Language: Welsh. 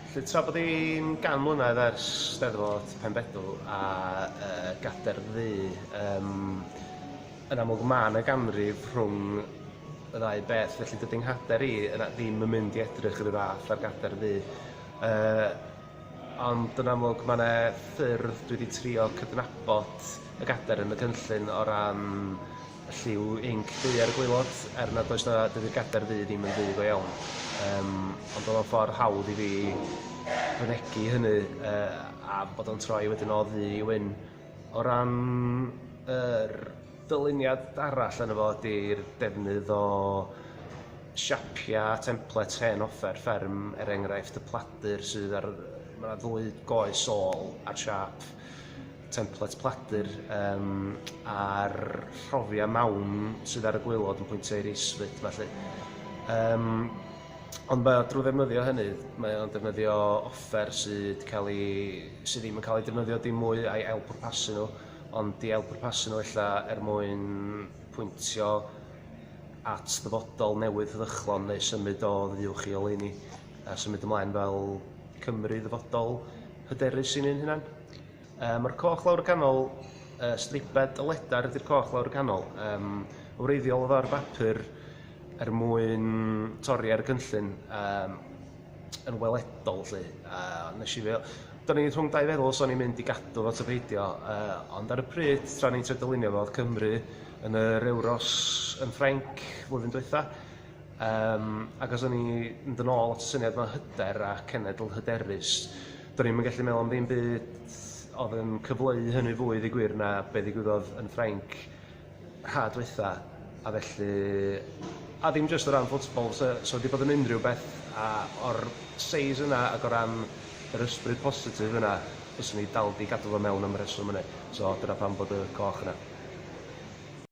Felly, tra bod hi'n gan mlynedd ers Steddfod Penbedw a Gader Ddu, yn amlwg mae yna ganrif rhwng y ddau beth, felly dydy'n nghader i ddim yn mynd i edrych yr un fath ar Gader Ddu. Ond yn amlwg mae yna ffyrdd dwi wedi trio cydnabod y gader yn y cynllun o ran y lliw inc ddu ar y gwaelod, nad oes dydy'r gader ddu ddim yn ddu go iawn. Ond oedd o'n ffordd hawdd i fi fynegu hynny a bod o'n troi wedyn o ddu i wyn. O ran yr dyluniad arall yna fo ydy'r defnydd o siapia templates hen offer fferm, enghraifft y pladur sydd ar... Mae yna ddwy goes ôl ar siap templates pladur a'r rhofia mawn sydd ar y gwaelod yn pwyntio i'r isfyd. Felly. Ond mae o drwy ddefnyddio hynny, mae o'n defnyddio offer sydd ddim yn cael ei defnyddio dim mwy a'i ail-pwrpasu nhw, ond di ail-pwrpasu nhw ella mwyn pwyntio at ddyfodol newydd ddechlon neu symud o ddiwch i oleuni a symud ymlaen fel Cymru ddyfodol hyderus sy'n un hynny. Mae'r coch lawr y canol, stribed y ledar ydy'r coch lawr y canol. Wreiddiol oedd ar bapur mwyn torri ar y cynllun yn weledol. Do'n ni rhwng dau feddwl os o'n i'n mynd i gadw fo ta beidio, ond ar y pryd tra ni'n troi dylunio fo oedd Cymru yn yr Euros yn Ffrainc flwyddyn diwetha. Ac os o'n i yn dod nôl at y syniad yma hyder a cenedl hyderus, do'n ni'n gallu meddwl am ddim byd oedd yn cyfleu hynny fwy ddigwyr na be ddigwyddodd yn Ffrainc ha diwetha, a felly a ddim jyst o ran ffwtbol, so wedi bod yn unrhyw beth o'r seis yna ac o ran yr ysbryd positif yna, fyswn ni dal di gadw fo mewn am y reswm yna, so dyna pam bod y coch yna.